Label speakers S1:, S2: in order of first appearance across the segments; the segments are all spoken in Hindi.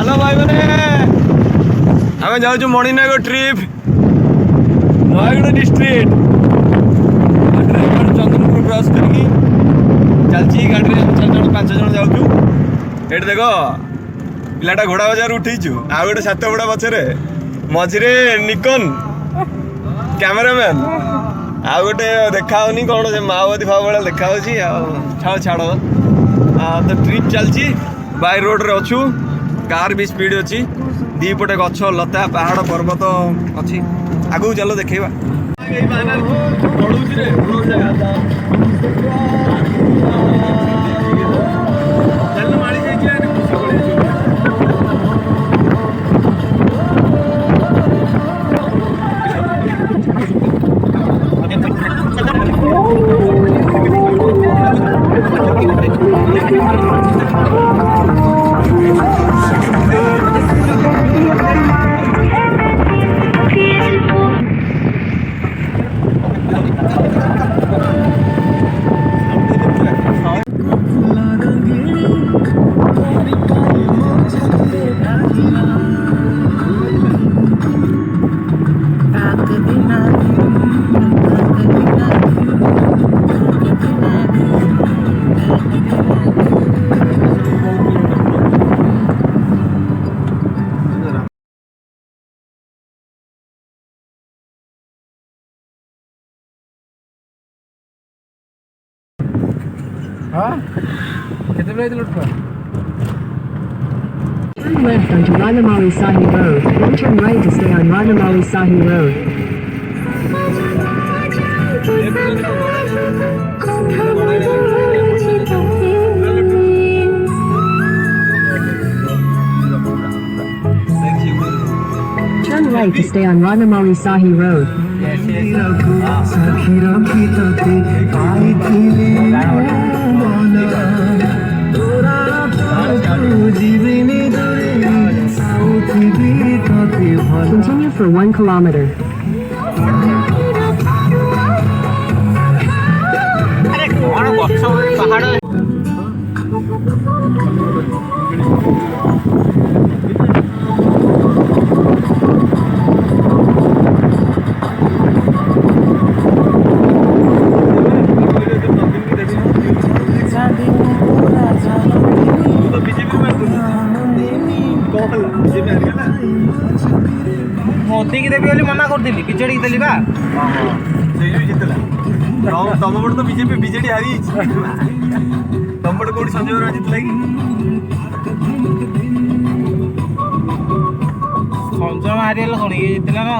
S1: हेलो भाई मैंने आम जाऊँ Maninag trip Nayagarh district Chandrapur cross करके चलती गाड़ी में 4 जन 5 जन जाऊँ ये देख पिलाटा घोड़ा बजार उठेचु आ गोटे 7 घोड़ा पछरे मझे निकन कैमेरामैन आ गोटे देखा कौन से माओवादी भाव भाया देखा छाड़ छाड़ तो ट्रिप चलती बाय रोड रे अच्छु कार भी स्पीड अच्छी दीपटे गछ लता पहाड़ पर्वत अच्छी आगू चलो देखा
S2: Turn left onto Ranamali Sahi Road, then turn right to stay on Ranamali Sahi Road. Turn right to stay on Ranamali Sahi Road. Continue for 1 kilometer.
S3: Modi की देवी बोली मना कर दिली बीजेडी की देली बा
S1: जितला तम पट तो बीजेपी बीजेडी हारी तम पट कोठी संजय राउत जितला कि
S3: संजय मारियल कोन ये जितला ना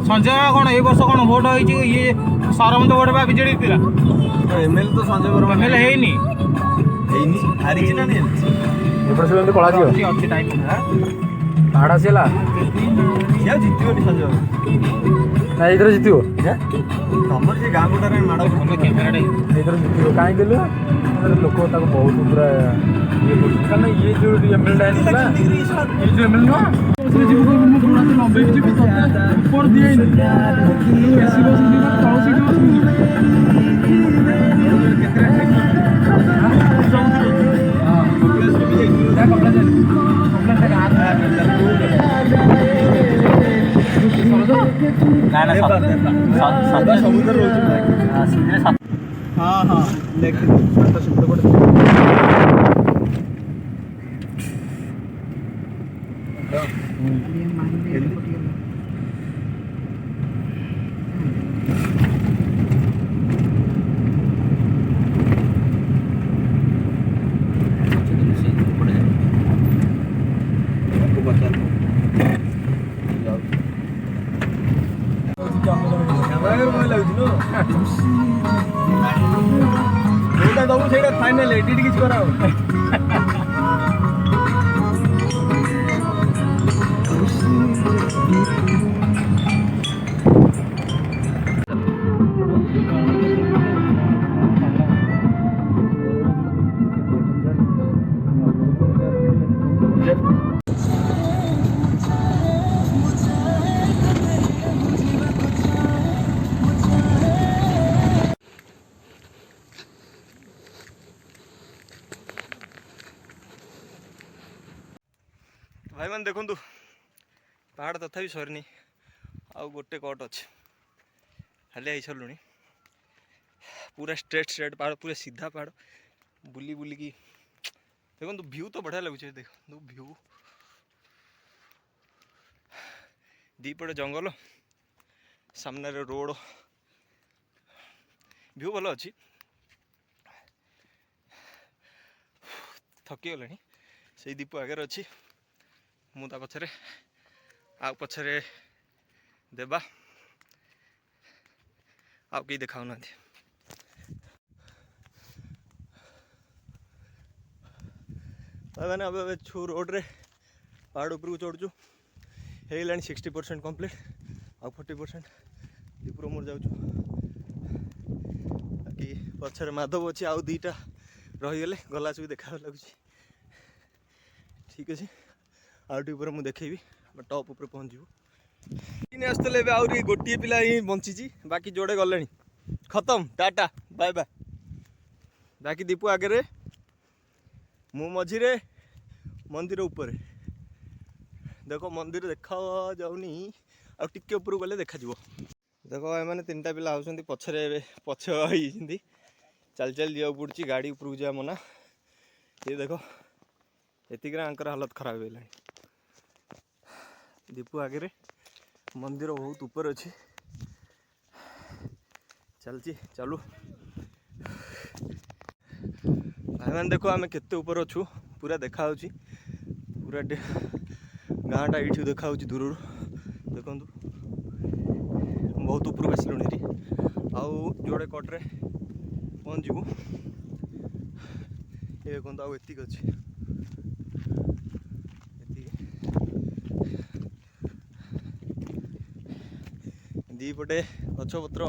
S3: संजय कोन ए वर्ष कोन वोट होई छी ये सरपंच वोट बा बीजेडी दिला
S1: एमएल तो संजय वर्मा
S3: एमएल हेनी
S1: हारी ना नहीं
S4: एपटे से कला दियो
S3: अच्छी टाइम
S4: भाड़ा से ला
S1: क्या जितियो नि संजय
S4: ना इधर जितियो
S1: तमर से गां गोटा रे माडो
S3: कैमरा डे
S4: इधर जितियो काहे गेलो लोक ताको बहुत पूरा ये कारण ये जो एमएल डाइन था ये जो एमएल ना उसने जीव को मैं थोड़ा सा लंबे जी ऊपर दिए कैसी बस दी ना तौ से
S1: समुद्र हाँ हाँ फाइनल एडिट किसी कराओ भाई मैंने देखु पहाड़ तथापि सरनी आउ गोटे कट अच्छे हाले आई सारूँ पूरा स्ट्रेट स्ट्रेट पहाड़ पूरा सीधा पहाड़ बुली बुलिकी देखो व्यू तो बढ़िया लगुच देखो व्यू दीपटे जंगल सामने रोड व्यू भल अच्छी थकी गले से दीप आगे अच्छी मुझा पछरे आ पछरे देवा आउ कहीं देखा ना मैंने अब छु रोड रे पहाड़ उपरको चढ़ुचु हो 60% कंप्लीट आ 40% दीपुर मोर जाऊँ बाकी पछरे माधव अच्छी आउ दीटा रहीगले गला भी देखा लगुच ठीक अच्छे आउटे मुझे देखेबी टॉप उपर पहुँचू आसते आहरी गोटे पिला ही बंची बाकी जोड़े गले खत्म टाटा बाय बाय बाकी दीपू आगे मु मझीरे मंदिर उपर देखो मंदिर देखा जाऊनी आ टिके ऊपर गले देखा देखो एम तीन पिला आउट पछरे पछ चल चल जा पड़ी गाड़ी उपरको जा मना ये देखो एतिक हालत खराब है दीपू आगे मंदिर बहुत ऊपर अच्छी चलची चलू भाई मैंने देखो आम केते ऊपर अच्छु पूरा देखा पूरा गाँटा ये देखा दूर देखु बहुत ऊपर आसलुणी आउ जोड़े कट्रे पहुँचू ये देखो आतिक अच्छी दीपटे गछपत्र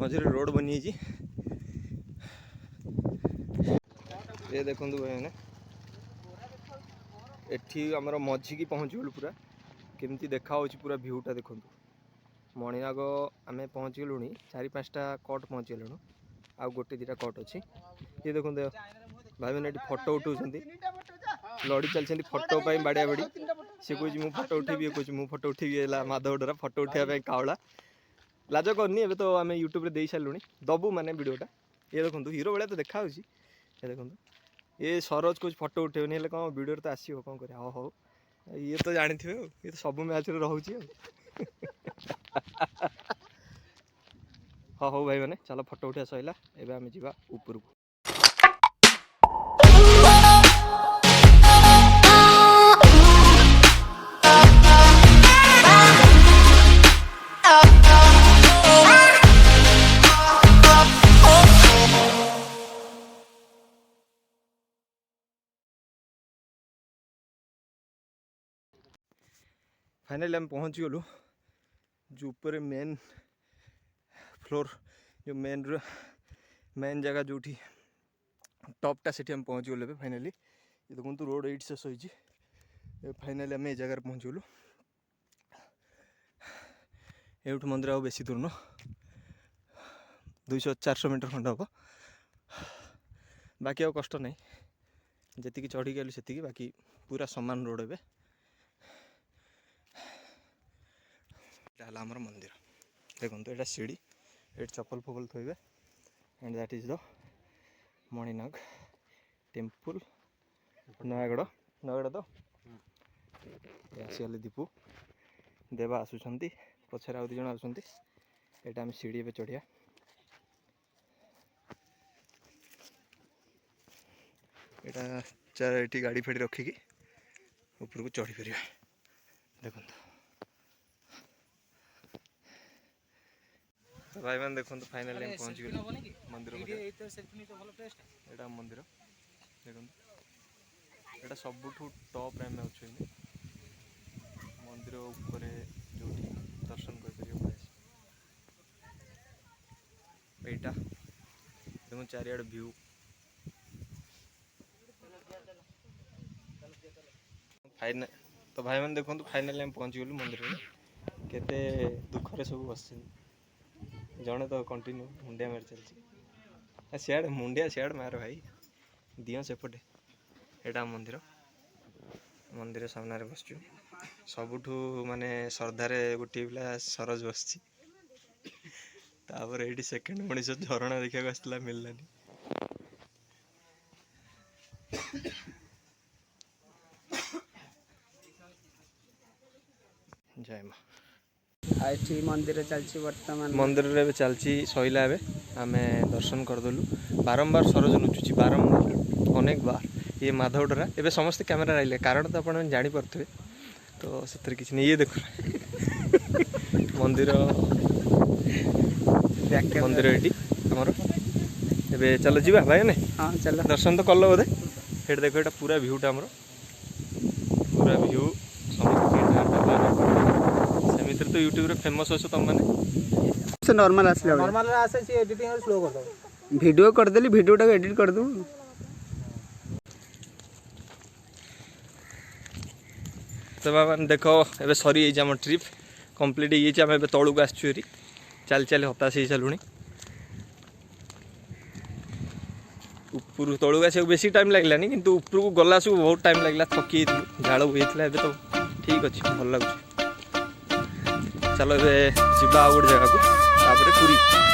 S1: मझे रोड बनी ये देखु भाई मैंने एठी आमर मझी की पहुँचगलु पूरा केमती देखा पूरा भ्यूटा देखु मणिनाग आम पहुँच गलु 4-5टा कट पहुँच गलु आउ गोटे 2टा कट अच्छी ये देखो भाई मैंने ये फोटो उठाऊँ लड़ी चलती फोटो बाड़िया बाड़ी सी कह मु फोटो उठेबी ये कह मु फोटो उठेबी माधव डरा फोटो उठाई कावला लाज करनी ए तो आम यूट्यूब रे दे सारूँ दबू माने वीडियोटा ये देखो हीरो भाया तो देखा ये देखो ये सरोज कुछ फोटो उठेबनी हेल्ले कौन वीडियो तो आसो कौन कर हाँ हौ ये तो जानी थे ये तो सब मैच रे रोचे हाँ हौ भाई मैंने चलो फोटो उठा सैला एबे आम जा ऊपर को फाइनली हम पहुँच गलु जो ऊपर मेन फ्लोर जो मेन जगह जो टॉपटा से हम पहुँच गलु फाइनली ये देखो रोड 8 शेष होती फाइनली आम ये जगार पहुँच गलु एठू मंदिर आ बेसी दूर न 200-400 मीटर खंड हम बाकी आ कष्ट नहीं जी चढ़ी गलु से बाकी पूरा समान रोड ए आमर मंदिर देखो ये सीढ़ी ये चप्पल फपल थोबे and that is the Maninag temple Nayagarh तो आसीगले दीपू देवा आसुंच पछरे आउ 2 जन आसुंच एटा आम सीढ़ी पे चढ़िया यहाँ ये गाड़ी फेड़ी रखिकी ऊपर को चढ़ी पार देखो तो भाई मैंने देखो फाइनली हम पहुँच गए मंदिर यहाँ मंदिर देखो यहाँ सबुठ टॉप रे आम अच्छे मंदिर उपर जो दर्शन कर यहाँ देखो चारिआड व्यू फाइनल तो भाई मैंने देखो फाइनली हम पहुँच गलु मंदिर में केते दुखरे सब बस जड़े तो कंटिन्यू मुंडिया मार चलती सियाड़ मुंडिया सियाड़ मार भाई दियो सेपटे एटा मंदिर मंदिर सामने बसचु सबुठू माने श्रद्धारे गोटे पिला सरज बसची तापर एठी सेकंड मनीष झरणा देखा आसला मिललानी जय माँ
S5: आठी मंदिर चलची वर्तमान
S1: मंदिर रे चलची सइला एबे आमे दर्शन करदेलु बारंबार सरज लुचुची बारंबार अनेक बार ये माधवडरा एबे समस्त कैमरा रहिले कारण तो आपण जानि परथबे तो सतर किछ नै ये देखु मंदिर मंदिर एटी हमर एबे चलो जीवा भाई ने
S5: हां चलो
S1: दर्शन तो करलो बोधे हेड देखो एटा पूरा व्यूटा हमर पूरा व्यू समस्त सेमित्र तो यूट्यूब रे फेमस होसो तुम माने
S5: से नॉर्मल आसले
S3: नॉर्मल आसे सी एडिटिंग स्लो कर दो
S5: वीडियो कर देली वीडियोटा एडिट कर दू
S1: तो बाबा देखो एबे सरी ये हम ट्रिप कंप्लीट ये आम ए तौक आसरी चल चल हताश हो चलुनी ऊपर तौक आस बेसी टाइम लगलानी किंतु ऊपर को गला सब बहुत टाइम लगला थकी झाड़ होता है तो ठीक अच्छे भल लगुच चलो ए गोटे जगह को पुरी